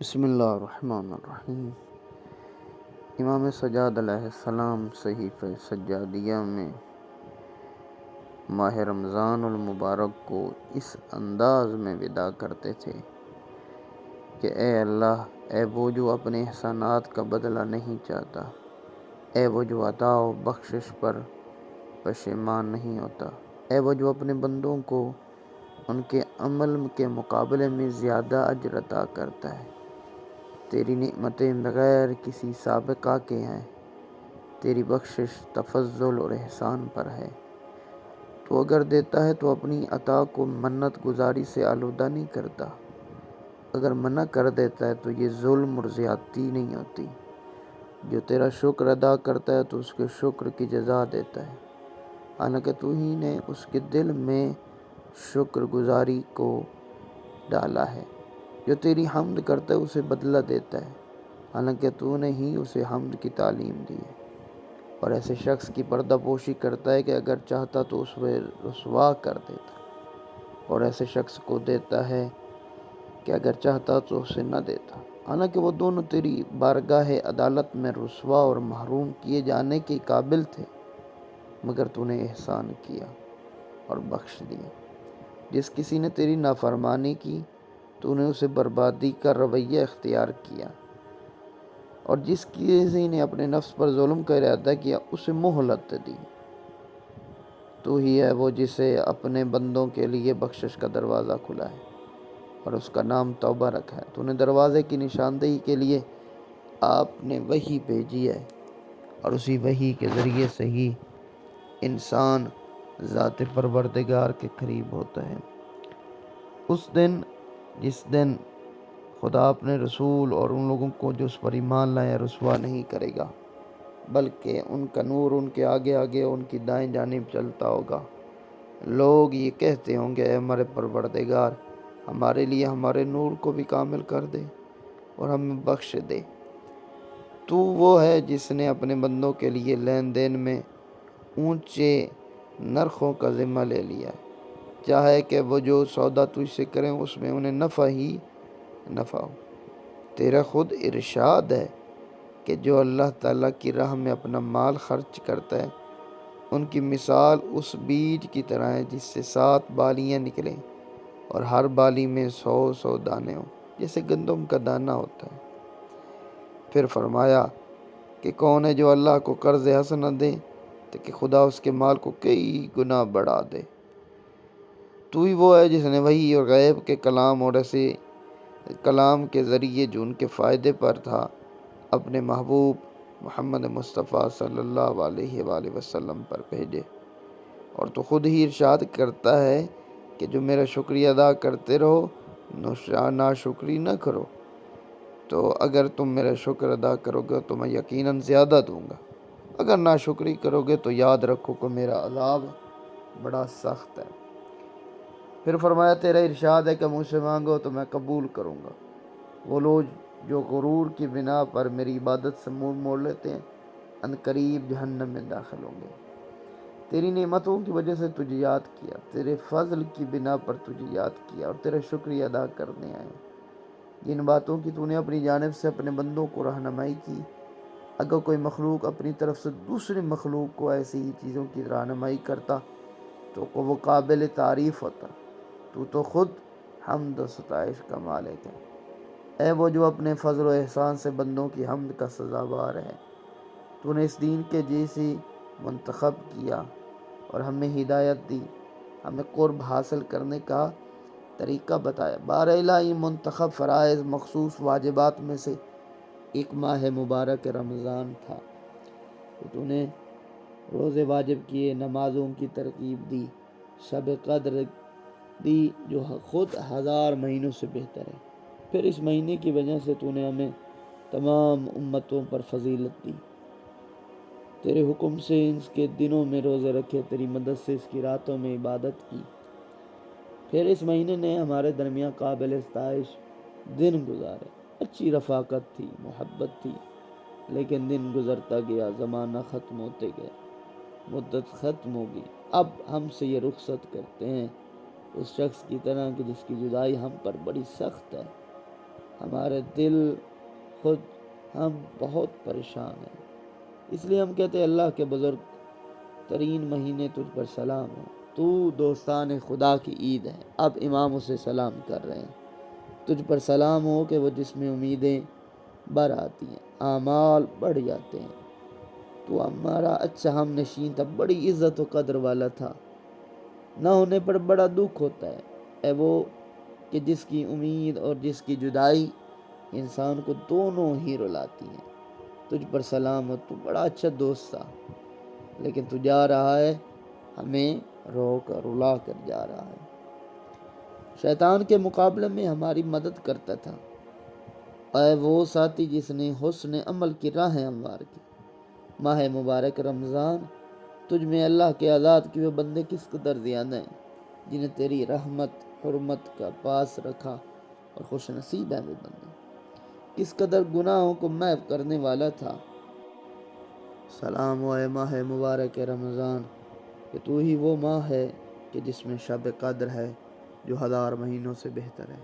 بسم اللہ الرحمن الرحیم۔ امام سجاد علیہ السلام صحیفہ سجادیہ میں ماہ رمضان المبارک کو اس انداز میں ودا کرتے تھے کہ اے اللہ، اے وہ جو اپنے احسانات کا بدلہ نہیں چاہتا، اے وہ جو عطا و بخشش پر پشیمان نہیں ہوتا، اے وہ جو اپنے بندوں کو ان کے عمل کے مقابلے میں زیادہ اجر عطا کرتا ہے۔ تیری نعمتیں بغیر کسی سابقہ کے ہیں، تیری بخشش تفضل اور احسان پر ہے۔ تو اگر دیتا ہے تو اپنی عطا کو منت گزاری سے آلودہ نہیں کرتا، اگر منع کر دیتا ہے تو یہ ظلم اور زیادتی نہیں ہوتی۔ جو تیرا شکر ادا کرتا ہے تو اس کے شکر کی جزا دیتا ہے، حالانکہ تو ہی نے اس کے دل میں شکر گزاری کو ڈالا ہے۔ جو تیری حمد کرتا ہے اسے بدلہ دیتا ہے، حالانکہ تو نے ہی اسے حمد کی تعلیم دی ہے۔ اور ایسے شخص کی پردہ پوشی کرتا ہے کہ اگر چاہتا تو اس کو رسوا کر دیتا، اور ایسے شخص کو دیتا ہے کہ اگر چاہتا تو اسے نہ دیتا، حالانکہ وہ دونوں تیری بارگاہ عدالت میں رسوا اور محروم کیے جانے کے قابل تھے، مگر تو نے احسان کیا اور بخش دیا۔ جس کسی نے تیری نافرمانی کی تو نے اسے بربادی کا رویہ اختیار کیا، اور جس کسی نے اپنے نفس پر ظلم کا ارادہ کیا اسے مہلت دی۔ تو ہی ہے وہ جسے اپنے بندوں کے لیے بخشش کا دروازہ کھلا ہے اور اس کا نام توبہ رکھا ہے۔ تو نے دروازے کی نشاندہی کے لیے آپ نے وحی بھیجی ہے، اور اسی وحی کے ذریعے سے ہی انسان ذات پروردگار کے قریب ہوتا ہے۔ اس دن جس دن خدا اپنے رسول اور ان لوگوں کو جو اس پر ایمان لائے رسوا نہیں کرے گا، بلکہ ان کا نور ان کے آگے آگے ان کی دائیں جانب چلتا ہوگا۔ لوگ یہ کہتے ہوں گے، اے ہمارے پروردگار، ہمارے لیے ہمارے نور کو بھی کامل کر دے اور ہمیں بخش دے۔ تو وہ ہے جس نے اپنے بندوں کے لیے لین دین میں اونچے نرخوں کا ذمہ لے لیا، چاہے کہ وہ جو سودا تجھ سے کریں اس میں انہیں نفع ہی نفع ہو۔ تیرا خود ارشاد ہے کہ جو اللہ تعالیٰ کی راہ میں اپنا مال خرچ کرتا ہے، ان کی مثال اس بیج کی طرح ہے جس سے 7 بالیاں نکلیں اور ہر بالی میں 100 دانے ہوں، جیسے گندم کا دانہ ہوتا ہے۔ پھر فرمایا کہ کون ہے جو اللہ کو قرض حسنہ دے تاکہ خدا اس کے مال کو کئی گنا بڑھا دے۔ تو ہی وہ ہے جس نے وحی اور غیب کے کلام اور ایسے کلام کے ذریعے جو ان کے فائدے پر تھا اپنے محبوب محمد مصطفیٰ صلی اللہ علیہ وآلہ وسلم پر بھیجے۔ اور تو خود ہی ارشاد کرتا ہے کہ جو میرا شکریہ ادا کرتے رہو، ناشکری نہ کرو، تو اگر تم میرا شکر ادا کرو گے تو میں یقیناً زیادہ دوں گا، اگر ناشکری کرو گے تو یاد رکھو کہ میرا عذاب بڑا سخت ہے۔ پھر فرمایا تیرا ارشاد ہے کہ مجھ سے مانگو تو میں قبول کروں گا۔ وہ لوگ جو غرور کی بنا پر میری عبادت سے منہ موڑ لیتے ہیں، عنقریب جہنم میں داخل ہوں گے۔ تیری نعمتوں کی وجہ سے تجھے یاد کیا، تیرے فضل کی بنا پر تجھے یاد کیا اور تیرا شکریہ ادا کرنے آئے۔ جن باتوں کی تو نے اپنی جانب سے اپنے بندوں کو رہنمائی کی، اگر کوئی مخلوق اپنی طرف سے دوسری مخلوق کو ایسی ہی چیزوں کی رہنمائی کرتا تو وہ قابل تعریف ہوتا۔ تو خود حمد و ستائش کا مالک ہے۔ اے وہ جو اپنے فضل و احسان سے بندوں کی حمد کا سزاوار ہے، تو نے اس دین کے جیسی منتخب کیا اور ہمیں ہدایت دی، ہمیں قرب حاصل کرنے کا طریقہ بتایا۔ بہرحال یہ منتخب فرائض مخصوص واجبات میں سے ایک ماہ مبارک رمضان تھا۔ تو نے روزے واجب کیے، نمازوں کی ترغیب دی، شب قدر دی جو خود 1000 مہینوں سے بہتر ہے۔ پھر اس مہینے کی وجہ سے تو نے ہمیں تمام امتوں پر فضیلت دی، تیرے حکم سے اس کے دنوں میں روزے رکھے، تیری مدد سے اس کی راتوں میں عبادت کی۔ پھر اس مہینے نے ہمارے درمیان قابل ستائش دن گزارے، اچھی رفاقت تھی، محبت تھی، لیکن دن گزرتا گیا، زمانہ ختم ہوتے گیا، مدت ختم ہوگی۔ اب ہم سے یہ رخصت کرتے ہیں اس شخص کی طرح کہ جس کی جدائی ہم پر بڑی سخت ہے۔ ہمارے دل خود ہم بہت پریشان ہیں، اس لیے ہم کہتے ہیں اللہ کے بزرگ ترین مہینے تجھ پر سلام ہو، تو دوستان خدا کی عید ہے۔ اب امام اسے سلام کر رہے ہیں، تجھ پر سلام ہو کہ وہ جس میں امیدیں بر آتی ہیں، اعمال بڑھ جاتے ہیں، تو ہمارا اچھا ہم نشین تھا، بڑی عزت و قدر والا تھا، نہ ہونے پر بڑا دکھ ہوتا ہے۔ اے وہ کہ جس کی امید اور جس کی جدائی انسان کو دونوں ہی رلاتی ہیں، تجھ پر سلام ہو، تو بڑا اچھا دوست تھا، لیکن تو جا رہا ہے ہمیں رو کر رلا کر جا رہا ہے۔ شیطان کے مقابلے میں ہماری مدد کرتا تھا، اے وہ ساتھی جس نے حسن عمل کی راہیں ہموار کی۔ ماہ مبارک رمضان، تجھ میں اللہ کے آزاد کیے بندے کس قدر زیادہ ہیں، جنہیں تیری رحمت حرمت کا پاس رکھا، اور خوش نصیب ہے وہ بندے، کس قدر گناہوں کو محو کرنے والا تھا۔ سلام اے ماہ مبارک رمضان، کہ تو ہی وہ ماہ ہے کہ جس میں شب قدر ہے جو 1000 مہینوں سے بہتر ہے۔